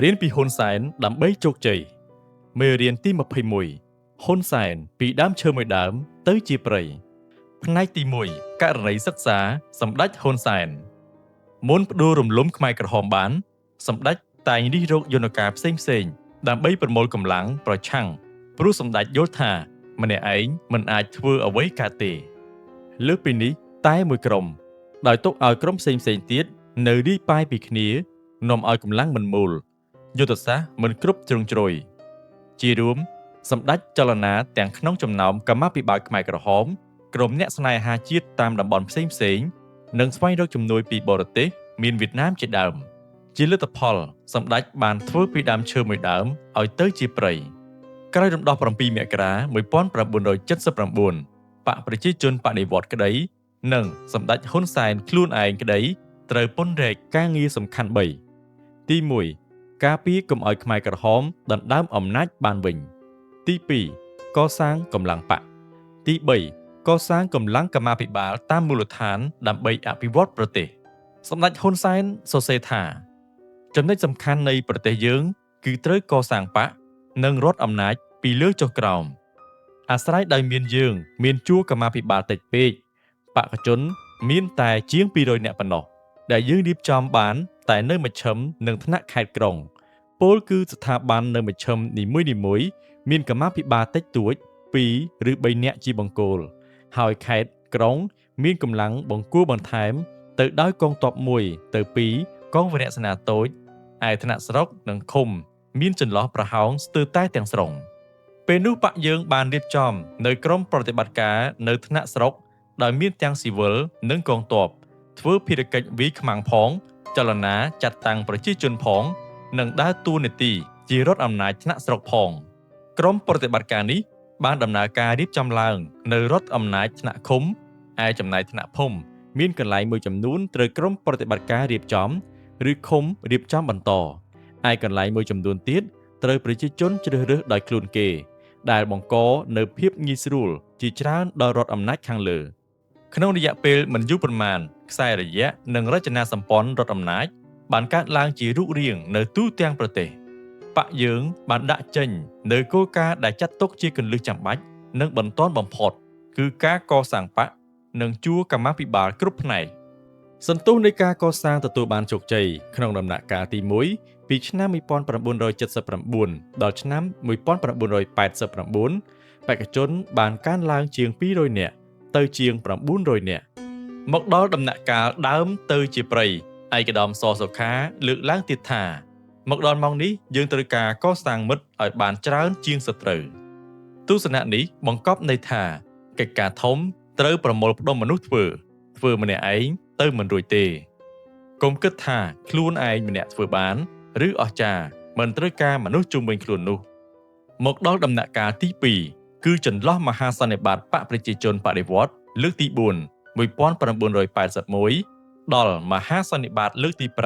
រៀនពីហ៊ុនសែនដើម្បីជោគជ័យមេរៀនទី21ហ៊ុនសែនពីដើមឈើមួយដើមទៅជាព្រៃផ្នែកទី1ករណីសិក្សាសម្ដេចហ៊ុនសែនមុនផ្ដួលរំលំខ្មែរក្រហមបានសម្ដេចតែងរិះរកយន្តការផ្សេងៗដើម្បីប្រមូលកម្លាំងប្រឆាំងព្រោះសម្ដេចយល់ថាម្នាក់ឯងមិនអាចធ្វើអ្វីកើតទេលើសពីនេះតែមួយក្រុមដោយទុកឲ្យក្រុមផ្សេងៗទៀតនៅរីកប៉ាយពីគ្នានាំឲ្យកម្លាំងមិនមូលយុទ្ធសាស្ត្រមិនគ្រប់ជ្រុងជ្រោយជារួមសម្ដេចចលនាទាំងក្នុងចំណោមកម្មាភិបាលខ្មែរក្រហមក្រុមអ្នកស្នេហាជាតិតាមតំបន់ផ្សេងៗនិងស្វែងរកជំនួយពីបរទេសមានវៀតណាមជាដើមជាលទ្ធផលសម្ដេចបានធ្វើពីដើមឈើមួយដើមឲ្យទៅជាព្រៃក្រោយរំដោះ7មករា1979បកប្រជាជនបដិវត្តន៍ក្តីនិងសម្ដេចហ៊ុនសែនខ្លួនឯងក្តីត្រូវពន្ធរែកការងារសំខាន់3ទី1ការពារកុំឲ្យខ្មែរក្រហមដណ្ដើមអំណាចបានវិញទី2កសាងកម្លាំងបកទី3កសាងកម្លាំងកម្មាភិបាលតាមមូលដ្ឋានដើម្បីអភិវឌ្ឍប្រទេសសម្ដេចហ៊ុនសែនសរសេរថាចំណុចសំខាន់នៃប្រទេសយើងគឺត្រូវកសាងបកនិងរដ្ឋអំណាចពីលើចុះក្រោមអាស្រ័យដោយមានយើងមានជួរកម្មាភិបាលតិចពេកបកជនមានតែជាង200នាក់ប៉ុណ្ណោះដែលយើងរៀបចំបានតែនៅមជ្ឈិមនិងថ្នាក់ខេត្តក្រុងពលគឺស្ថាប័ននៅមជ្ឈិមនីមួយៗមានកម្មាភិបាលតិចតួច2ឬ3នាក់ជាបង្គោលហើយខេត្តក្រុងមានកម្លាំងបង្គោលបន្ថែមទៅដោយកងទ័ព1ទៅ2កងវរៈសេនាតូចឯថ្នាក់ស្រុកនិងឃុំមានចន្លោះប្រហោងស្ទើរតែទាំងស្រុងពេលនោះបកយើងបានរៀបចំនៅក្រុមប្រតិបត្តិការនៅថ្នាក់ស្រុកដោយមានទាំងស៊ីវិលនិងកងទ័ពធ្វើភារកិច្ចវាយខ្មាំងផងចលនាចាត់តាំងប្រជាជនផងនិងដើរតួនាទីជារដ្ឋអំណាចថ្នាក់ស្រុកផងក្រុមប្រតិបត្តិការនេះបានដំណើរការរៀបចំឡើងនៅរដ្ឋអំណាចថ្នាក់ឃុំឯចំណែកថ្នាក់ភូមិមានកន្លែងមួយចំនួនត្រូវក្រុមប្រតិបត្តិការរៀបចំឬឃុំរៀបចំបន្តឯកន្លែងមួយចំនួនទៀតត្រូវប្រជាជនជ្រើសរើសដោយខ្លួនគេដែលបង្កនៅភាពងាយស្រួលជាច្រើនដល់រដ្ឋអំណាចខាងលើក្នុងរយៈពេលមិនយូរប៉ុន្មានខ្សែរយៈនិងរចនាសម្ព័ន្ធរដ្ឋអំណាចបានកើតឡើងជារូបរាងនៅទូទាំងប្រទេសបកយើងបានដាក់ចេញនៅគោលការណ៍ដែលចាត់ទុកជាគន្លឹះចាំបាច់និងបន្ទាន់បំផុតគឺការកសាងបកនិងជួរកម្មាភិបាលគ្រប់ផ្នែកសន្ទុះនៃការកសាងទទួលបានជោគជ័យក្នុងដំណាក់កាលទី1ពីឆ្នាំ1979ដល់ឆ្នាំ1989បេក្ខជនបានកើនឡើងជាង200នាក់ទៅជាង900នាក់មកដល់ដំណាក់កាលដើមទៅជាព្រៃឯកឧត្តមសសុខាលើកឡើងទៀតថាមកដល់ម៉ោងនេះយើងត្រូវការកសាងមិត្តឲ្យបានច្រើនជាងសត្រូវទស្សនៈនេះបង្កប់ន័យថាកិច្ចការធំត្រូវប្រមូលផ្ដុំមនុស្សធ្វើម្នាក់ឯងទៅមិនរួចទេកុំគិតថាខ្លួនឯងម្នាក់ធ្វើបានឬអស្ចារ្យមិនត្រូវការមនុស្សជុំវិញខ្លួននោះមកដល់ដំណាក់កាលទី2គឺចន្លោះមហាសន្និបាតបកប្រជាជនបដិវត្តន៍លើកទី4 1981ដល់មហាសន្និបាតលើកទី5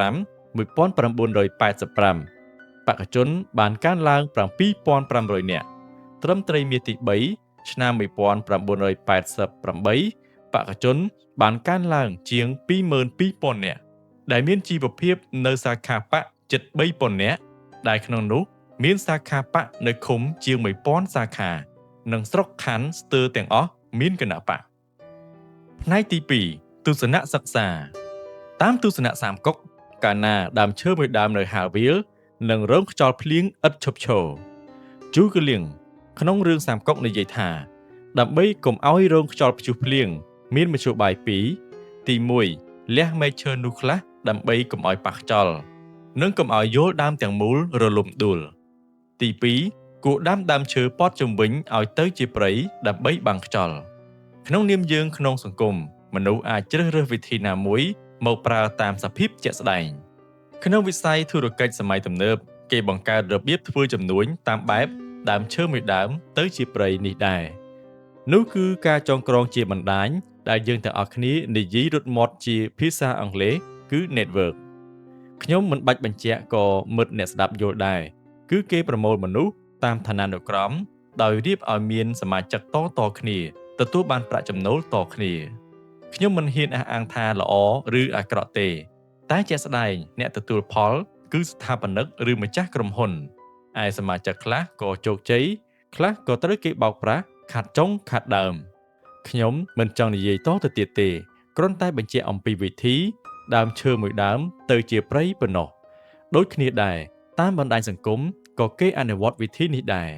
1985បកជនបានកើនឡើង 7,500 នាក់ត្រឹមត្រីមាសទី3ឆ្នាំ1988បកជនបានកើនឡើងជាង 22,000 នាក់ដែលមានជីវភាពនៅសាខាបកជិត 3,000 នាក់ដែលក្នុងនោះមានសាខាបកនៅឃុំជាង 1,000 សាខានិងស្រុកខណ្ឌស្ទើរទាំងអស់មានគណបកផ្នែកទី2ទស្សនៈសិក្សាតាមទស្សនៈសាមកុកកាលណាដើមឈើមួយដើមនៅហាលវាលនិងរងខ្យល់ភ្លៀងឥតឈប់ឈរជូកលៀងក្នុងរឿងសាមកុកនិយាយថាដើម្បីកុំឲ្យរងខ្យល់ព្យុះភ្លៀងមានមធ្យោបាយ2ទី1លះមែកឈើនោះខ្លះដើម្បីកុំឲ្យប៉ះខ្យល់និងកុំឲ្យយល់ដើមទាំងមូលរលំដួលទី2គួរដាំដើមឈើព័ទ្ធជុំវិញឲ្យទៅជាព្រៃដើម្បីបាំងខ្យល់ក្នុងនាមយើងក្នុងសង្គមមនុស្សអាចជ្រើសរើសវិធីណាមួយមកប្រើតាមសភាពជាក់ស្ដែងក្នុងវិស័យធុរកិច្ចសម័យទំនើបគេបង្កើតរបៀបធ្វើជំនួញតាមបែបដើមឈើមួយដើមទៅជាព្រៃនេះដែរនោះគឺការចងក្រងជាបណ្ដាញដែលយើងទាំងអស់គ្នានិយាយរត់មាត់ជាភាសាអង់គ្លេសគឺ network ខ្ញុំមិនបាច់បញ្ជាក់ក៏មិត្តអ្នកស្ដាប់យល់ដែរគឺគេប្រមូលមនុស្សតាមឋានានុក្រមដោយរៀបឲ្យមានសមាជិកតគ្នាទទួលបានប្រាក់ចំណូលតគ្នាខ្ញុំមិនហ៊ានអះអាងថាល្អឬអាក្រក់ទេតែជាក់ស្ដែងអ្នកទទួលផល គឺស្ថាបនិកឬម្ចាស់ក្រុមហ៊ុនឯសមាជិកខ្លះក៏ជោគជ័យខ្លះក៏ត្រូវគេបោកប្រាស់ខាត់ចុងខាត់ដើមខ្ញុំមិនចង់និយាយតទៅទៀតទេគ្រាន់តែបញ្ជាក់អំពីវិធីដើមឈើមួយដើមទៅជាព្រៃប៉ុណ្ណោះដូចគ្នាដែរតាមបណ្ដាញសង្គមក៏គេអនុវត្តវិធីនេះដែរ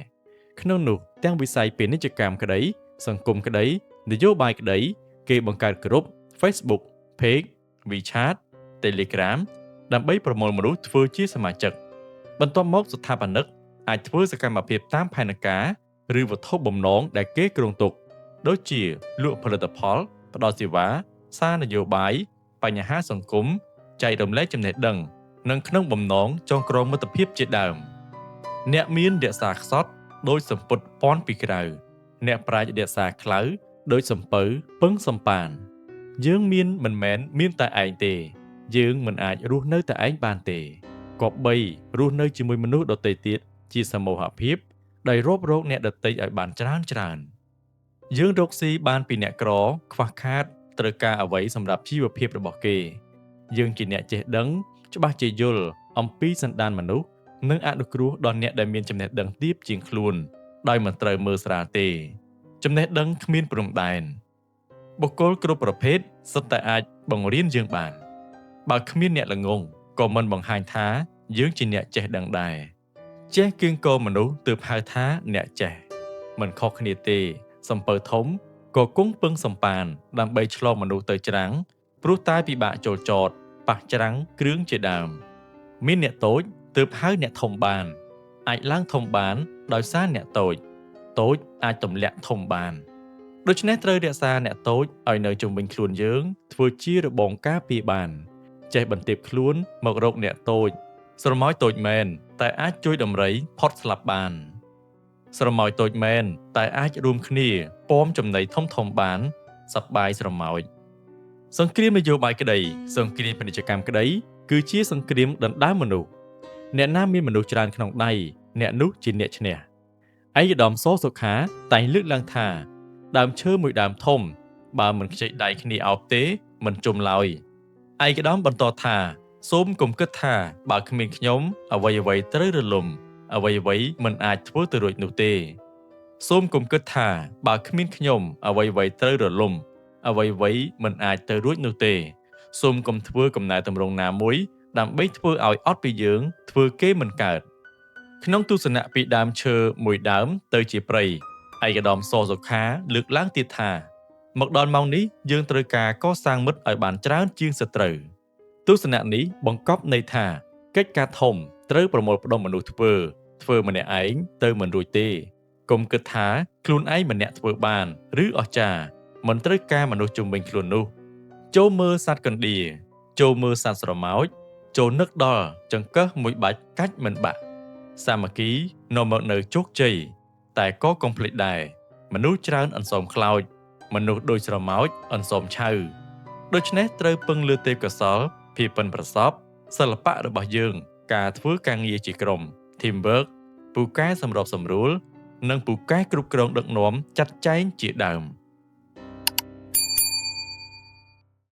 ក្នុងនោះទាំងវិស័យពាណិជ្ជកម្មក្តីសង្គមក្តីនយោបាយក្តីគេបង្កើតក្រុម Facebook, Page, WeChat, Telegram ដើម្បីប្រមូលមនុស្សធ្វើជាសមាជិកបន្ទាប់មកស្ថាបនិកអាចធ្វើសកម្មភាពតាមផែនការឬវត្ថុបំណងដែលគេគ្រោងទុកដូចជាលក់ផលិតផលផ្ដល់សេវាសារនយោបាយបញ្ហាសង្គមចែករំលែកចំណេះដឹងនិងក្នុងបំណងចងក្រងមិត្តភាពជាដើមអ្នកមានរក្សាខ្សត់ដោយសម្ពុតពាន់ពីក្រៅអ្នកប្រាជ្ញរក្សាខ្លៅដោយសំពៅពឹងសំប៉ានយើងមានមិនមែនមានតែឯងទេយើងមិនអាចរស់នៅតែឯងបានទេគប្បីរស់នៅជាមួយមនុស្សដទៃទៀតជាសមូហភាពដោយរាប់រកអ្នកដទៃឲ្យបានច្រើនយើងរកស៊ីបានពីអ្នកក្រខ្វះខាតត្រូវការអ្វីសម្រាប់ជីវភាពរបស់គេយើងជាអ្នកចេះដឹងច្បាស់ជាយល់អំពីសន្តានមនុស្សនិងអនុគ្រោះដល់អ្នកដែលមានចំណេះដឹងទាបជាងខ្លួនដោយមិនត្រូវមើលស្រាលទេចំណេះដឹងគ្មានព្រំដែនបុគ្គលគ្រប់ប្រភេទសុទ្ធតែអាចបង្រៀនយើងបានបើគ្មានអ្នកល្ងងក៏មិនបង្ហាញថាយើងជាអ្នកចេះដឹងដែរចេះគៀងគរមនុស្សទើបហៅថាអ្នកចេះមិនខុសគ្នាទេសំពៅធំក៏គង់ពឹងសំប៉ានដើម្បីឆ្លងមនុស្សទៅច្រាំងព្រោះតែពិបាកចូលចតប៉ះច្រាំងគ្រឿងជាដើមមានអ្នកតូចទើបហៅអ្នកធំបានអាចឡើងធំបានដោយសារអ្នកតូចអាចទម្លាក់ធំបានដូច្នេះត្រូវរក្សាអ្នកតូចឲ្យនៅជុំវិញខ្លួនយើងធ្វើជារបងការពារបានចេះបន្ទាបខ្លួនមករកអ្នកតូចស្រមោចតូចមែនតែអាចជួយដំរីផុតស្លាប់បានស្រមោចតូចមែនតែអាចរួមគ្នាពំចំណីធំបានសប្បាយស្រមោចសង្គ្រាមនយោបាយក្តីសង្គ្រាមពាណិជ្ជកម្មក្តីគឺជាសង្គ្រាមដណ្ដើមមនុស្សអ្នកណាមានមនុស្សច្រើនក្នុងដៃអ្នកនោះជាអ្នកឈ្នះឯកឧត្តម ស សុខាតែងលើកឡើងថាដើមឈើមួយដើមធំបើមិនខ្ចីដៃគ្នាអោបទេមិនជុំឡើយឯកឧត្តមបន្តថាសូមកុំគិតថាបើគ្មានខ្ញុំអ្វីត្រូវរលំអ្វីមិនអាចធ្វើទៅរួចនោះទេសូមកុំគិតថាបើគ្មានខ្ញុំអ្វីត្រូវរលំអ្វីមិនអាចទៅរួចនោះទេសូមកុំធ្វើកំណែតម្រង់ណាមួយដើម្បីធ្វើឲ្យអត់ពីយើងធ្វើគេមិនកើតក្នុងទស្សនៈពីដើមឈើមួយដើមទៅជាព្រៃឯកឧត្តម ស សុខាលើកឡើងទៀតថាមកដល់ម៉ោងនេះយើងត្រូវការកសាងមិត្តឲ្យបានច្រើនជាងសត្រូវទស្សនៈនេះបង្កប់ន័យថាកិច្ចការធំត្រូវប្រមូលផ្ដុំមនុស្សធ្វើម្នាក់ឯងទៅមិនរួចទេកុំគិតថាខ្លួនឯងម្នាក់ធ្វើបានឬអស្ចារ្យមិនត្រូវការមនុស្សជុំវិញខ្លួននោះចូលមើលសត្វកណ្ដៀរចូលមើលសត្វស្រមោចចូលនឹកដល់ចង្កឹះមួយបាច់កាច់មិនបាក់សាមគ្គីនាំមកនៅជោគជ័យតែក៏កុំភ្លេចដែរមនុស្សច្រើនអន្សមខ្លោចមនុស្សដូចស្រមោចអន្សមឆៅដូច្នេះត្រូវពឹងលើទេពកោសល្យភាពប៉ិនប្រសប់សិល្បៈរបស់យើងការធ្វើការងារជាក្រុម Teamwork ពូកែសម្របសម្រួលនិងពូកែគ្រប់គ្រងដឹកនាំចាត់ចែងជាដើម